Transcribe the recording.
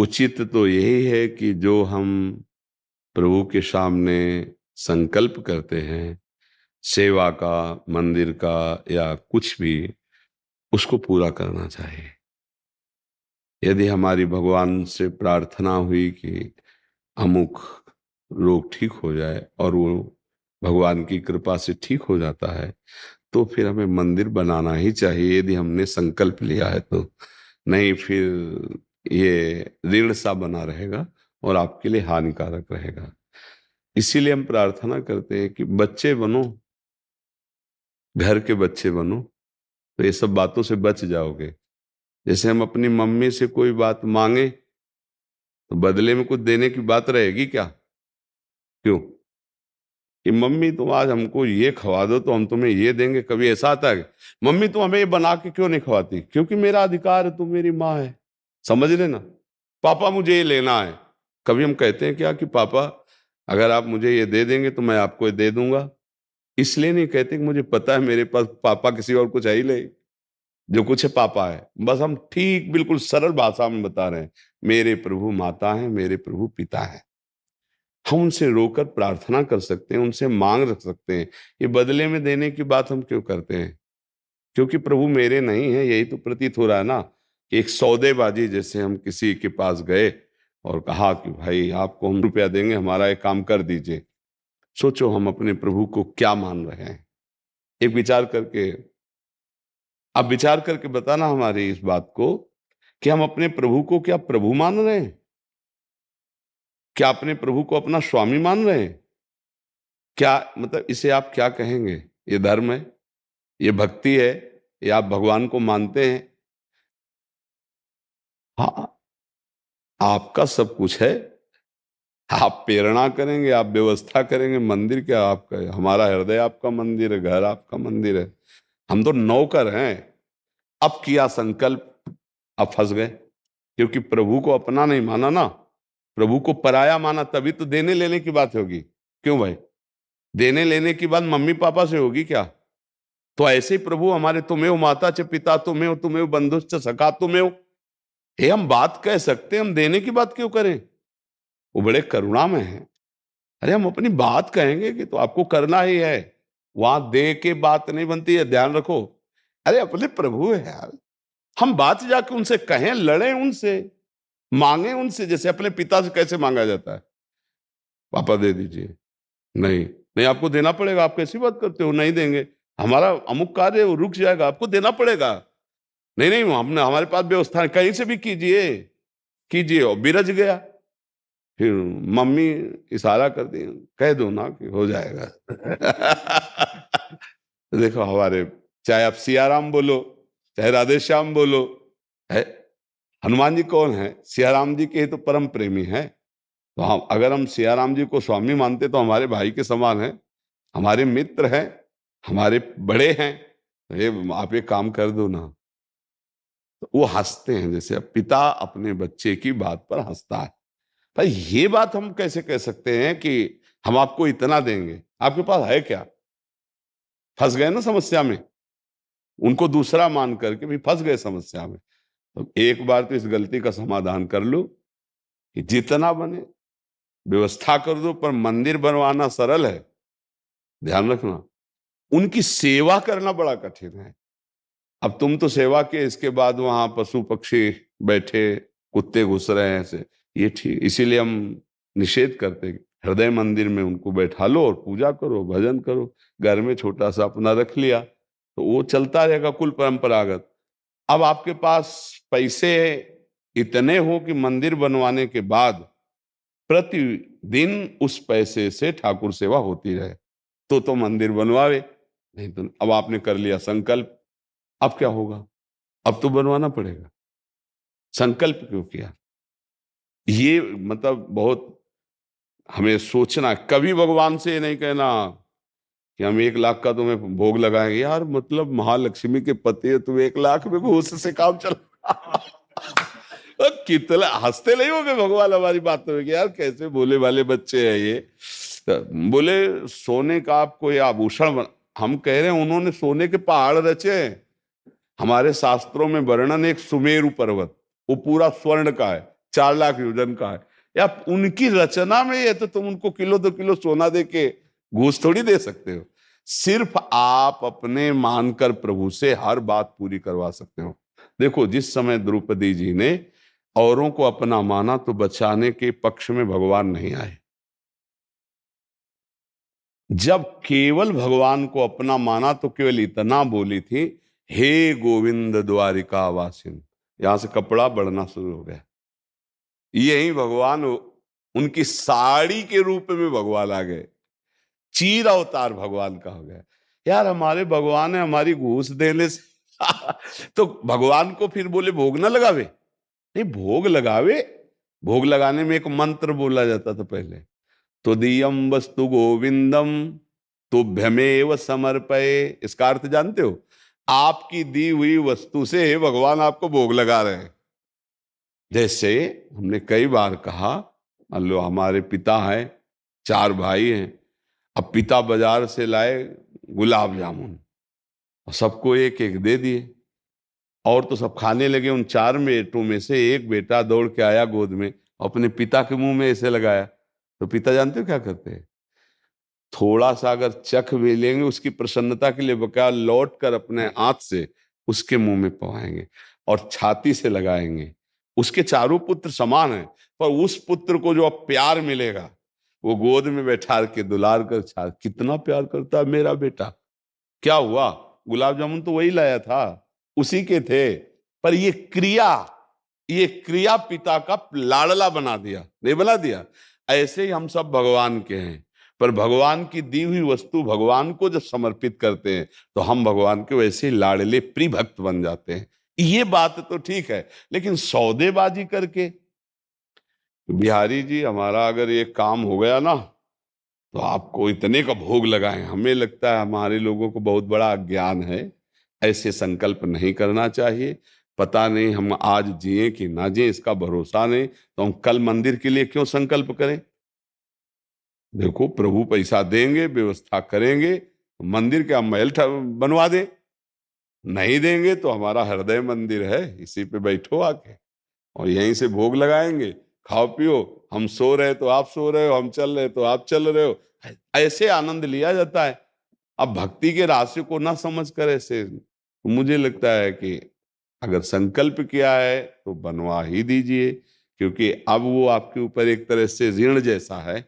उचित तो यही है कि जो हम प्रभु के सामने संकल्प करते हैं, सेवा का, मंदिर का या कुछ भी, उसको पूरा करना चाहिए। यदि हमारी भगवान से प्रार्थना हुई कि अमुक रोग ठीक हो जाए और वो भगवान की कृपा से ठीक हो जाता है, तो फिर हमें मंदिर बनाना ही चाहिए, यदि हमने संकल्प लिया है तो। नहीं फिर ये ऋण सा बना रहेगा और आपके लिए हानिकारक रहेगा। इसीलिए हम प्रार्थना करते हैं कि बच्चे बनो, घर के बच्चे बनो, तो ये सब बातों से बच जाओगे। जैसे हम अपनी मम्मी से कोई बात मांगे तो बदले में कुछ देने की बात रहेगी क्या? क्यों? कि मम्मी तुम आज हमको ये खवा दो तो हम तुम्हें ये देंगे। कभी ऐसा आता है मम्मी तुम हमें ये बना के क्यों नहीं खवाती? क्योंकि मेरा अधिकार है, तुम मेरी माँ है। समझ लेना। पापा मुझे ये लेना है। कभी हम कहते हैं क्या कि पापा अगर आप मुझे ये दे देंगे तो मैं आपको ये दे दूंगा? इसलिए नहीं कहते कि मुझे पता है मेरे पास पापा किसी और कुछ है ही नहीं, जो कुछ है पापा है। बस हम ठीक बिल्कुल सरल भाषा में बता रहे हैं, मेरे प्रभु माता है, मेरे प्रभु पिता है। हम उनसे रोकर प्रार्थना कर सकते हैं, उनसे मांग रख सकते हैं। ये बदले में देने की बात हम क्यों करते हैं? क्योंकि प्रभु मेरे नहीं है, यही तो प्रतीत हो रहा है ना। एक सौदेबाजी जैसे हम किसी के पास गए और कहा कि भाई आपको हम रुपया देंगे, हमारा एक काम कर दीजिए। सोचो हम अपने प्रभु को क्या मान रहे हैं। एक विचार करके, अब विचार करके बताना हमारी इस बात को कि हम अपने प्रभु को क्या प्रभु मान रहे हैं? क्या अपने प्रभु को अपना स्वामी मान रहे हैं? क्या मतलब इसे आप क्या कहेंगे? ये धर्म है? ये भक्ति है? या आप भगवान को मानते हैं? हाँ, आपका सब कुछ है। आप प्रेरणा करेंगे, आप व्यवस्था करेंगे, मंदिर क्या आपका है? हमारा हृदय आपका मंदिर है, घर आपका मंदिर है। हम तो नौकर हैं। अब किया संकल्प, अब फंस गए, क्योंकि प्रभु को अपना नहीं माना ना, प्रभु को पराया माना, तभी तो देने लेने की बात होगी। क्यों भाई? देने लेने की बात मम्मी पापा से होगी क्या? तो ऐसे ही प्रभु हमारे तुम्हें माता च पिता तुम्हें, तुम्हें बंधुश्च सखा तुम्हें, ये हम बात कह सकते हैं, हम देने की बात क्यों करें? वो बड़े करुणा में है। अरे हम अपनी बात कहेंगे कि तो आपको करना ही है, वहां दे के बात नहीं बनती है, ध्यान रखो। अरे अपने प्रभु है यार, हम बात जाके उनसे कहें, लड़ें उनसे, मांगे उनसे, जैसे अपने पिता से कैसे मांगा जाता है? पापा दे दीजिए। नहीं नहीं, आपको देना पड़ेगा। आप कैसी बात करते हो? नहीं देंगे, हमारा अमुक कार्य है, वो रुक जाएगा, आपको देना पड़ेगा। नहीं नहीं, हमने हमारे पास व्यवस्था है, कहीं से भी कीजिए कीजिए। और बिरज गया। फिर मम्मी इशारा कर दी, कह दो ना कि हो जाएगा। देखो हमारे, चाहे आप सियाराम बोलो, चाहे राधे श्याम बोलो, है हनुमान जी कौन है? सियाराम जी के ही तो परम प्रेमी है। तो हम अगर हम सियाराम जी को स्वामी मानते तो हमारे भाई के समान है, हमारे मित्र हैं, हमारे बड़े हैं। तो ये आप एक काम कर दो ना। तो वो हंसते हैं, जैसे अब पिता अपने बच्चे की बात पर हंसता है। भाई ये बात हम कैसे कह सकते हैं कि हम आपको इतना देंगे? आपके पास है क्या? फंस गए ना समस्या में। उनको दूसरा मान करके भी फंस गए समस्या में। तो एक बार तो इस गलती का समाधान कर लो कि जितना बने व्यवस्था कर दो, पर मंदिर बनवाना सरल है, ध्यान रखना। उनकी सेवा करना बड़ा कठिन है। अब तुम तो सेवा के, इसके बाद वहां पशु पक्षी बैठे, कुत्ते घुस रहे हैं ऐसे, ये ठीक, इसीलिए हम निषेध करते हैं। हृदय मंदिर में उनको बैठा लो और पूजा करो, भजन करो। घर में छोटा सा अपना रख लिया तो वो चलता रहेगा, कुल परंपरागत। अब आपके पास पैसे इतने हो कि मंदिर बनवाने के बाद प्रतिदिन उस पैसे से ठाकुर सेवा होती रहे, तो मंदिर बनवावे। नहीं तो अब आपने कर लिया संकल्प, अब क्या होगा? अब तो बनवाना पड़ेगा। संकल्प क्यों किया? ये मतलब बहुत हमें सोचना। कभी भगवान से ये नहीं कहना कि हम 1 लाख का तुम्हें भोग लगाएंगे। यार मतलब महालक्ष्मी के पति है, तुम 1 लाख में घूस से काम चल। कितना हंसते नहीं होगे भगवान हमारी बातों में कि यार कैसे भोले वाले बच्चे हैं ये। तो बोले सोने का आपको ये आभूषण हम कह रहे हैं, उन्होंने सोने के पहाड़ रचे हैं। हमारे शास्त्रों में वर्णन एक सुमेरु पर्वत, वो पूरा स्वर्ण का है, 4 लाख योजन का है। या उनकी रचना में ये तो तुम उनको किलो 2 किलो सोना दे के घूस थोड़ी दे सकते हो। सिर्फ आप अपने मानकर प्रभु से हर बात पूरी करवा सकते हो। देखो, जिस समय द्रौपदी जी ने औरों को अपना माना तो बचाने के पक्ष में भगवान नहीं आए। जब केवल भगवान को अपना माना तो केवल इतना बोली थी, हे गोविंद द्वारिका वासिन। यहां से कपड़ा बढ़ना शुरू हो गया। यही भगवान उनकी साड़ी के रूप में भगवान आ गए। चीर अवतार भगवान का हो गया। यार, हमारे भगवान है हमारी घूस देने से तो भगवान को फिर बोले भोग ना लगावे? नहीं, भोग लगावे। भोग लगाने में एक मंत्र बोला जाता था पहले, तो दियम वस्तु गोविंदम तुभ्यमेव समर्पये। इसका अर्थ जानते हो? आपकी दी हुई वस्तु से भगवान आपको भोग लगा रहे हैं। जैसे हमने कई बार कहा, मान लो हमारे पिता हैं, 4 भाई हैं। अब पिता बाजार से लाए गुलाब जामुन और सबको एक एक दे दिए, और तो सब खाने लगे। उन 4 बेटों में से एक बेटा दौड़ के आया गोद में, अपने पिता के मुंह में ऐसे लगाया। तो पिता जानते हो क्या करते हैं? थोड़ा सा अगर चख भी लेंगे, उसकी प्रसन्नता के लिए बकाया लौट कर अपने हाथ से उसके मुंह में पवाएंगे और छाती से लगाएंगे। उसके 4 पुत्र समान हैं, पर उस पुत्र को जो अब प्यार मिलेगा, वो गोद में बैठा के दुलार कर कितना प्यार करता है मेरा बेटा। क्या हुआ? गुलाब जामुन तो वही लाया था, उसी के थे, पर ये क्रिया पिता का लाडला बना दिया, नहीं बना दिया? ऐसे ही हम सब भगवान के हैं, पर भगवान की दी हुई वस्तु भगवान को जब समर्पित करते हैं तो हम भगवान के वैसे ही लाडले प्रिय भक्त बन जाते हैं। ये बात तो ठीक है, लेकिन सौदेबाजी करके, बिहारी जी हमारा अगर ये काम हो गया ना तो आपको इतने का भोग लगाएं, हमें लगता है हमारे लोगों को बहुत बड़ा अज्ञान है। ऐसे संकल्प नहीं करना चाहिए। पता नहीं हम आज जिए कि ना जिए, इसका भरोसा नहीं, तो हम कल मंदिर के लिए क्यों संकल्प करें? देखो, प्रभु पैसा देंगे, व्यवस्था करेंगे, तो मंदिर के हम महल बनवा दें। नहीं देंगे तो हमारा हृदय मंदिर है, इसी पे बैठो आके और यहीं से भोग लगाएंगे, खाओ पियो। हम सो रहे तो आप सो रहे हो, हम चल रहे तो आप चल रहे हो। ऐसे आनंद लिया जाता है। अब भक्ति के रहस्य को ना समझ कर ऐसे, तो मुझे लगता है कि अगर संकल्प किया है तो बनवा ही दीजिए, क्योंकि अब वो आपके ऊपर एक तरह से ऋण जैसा है।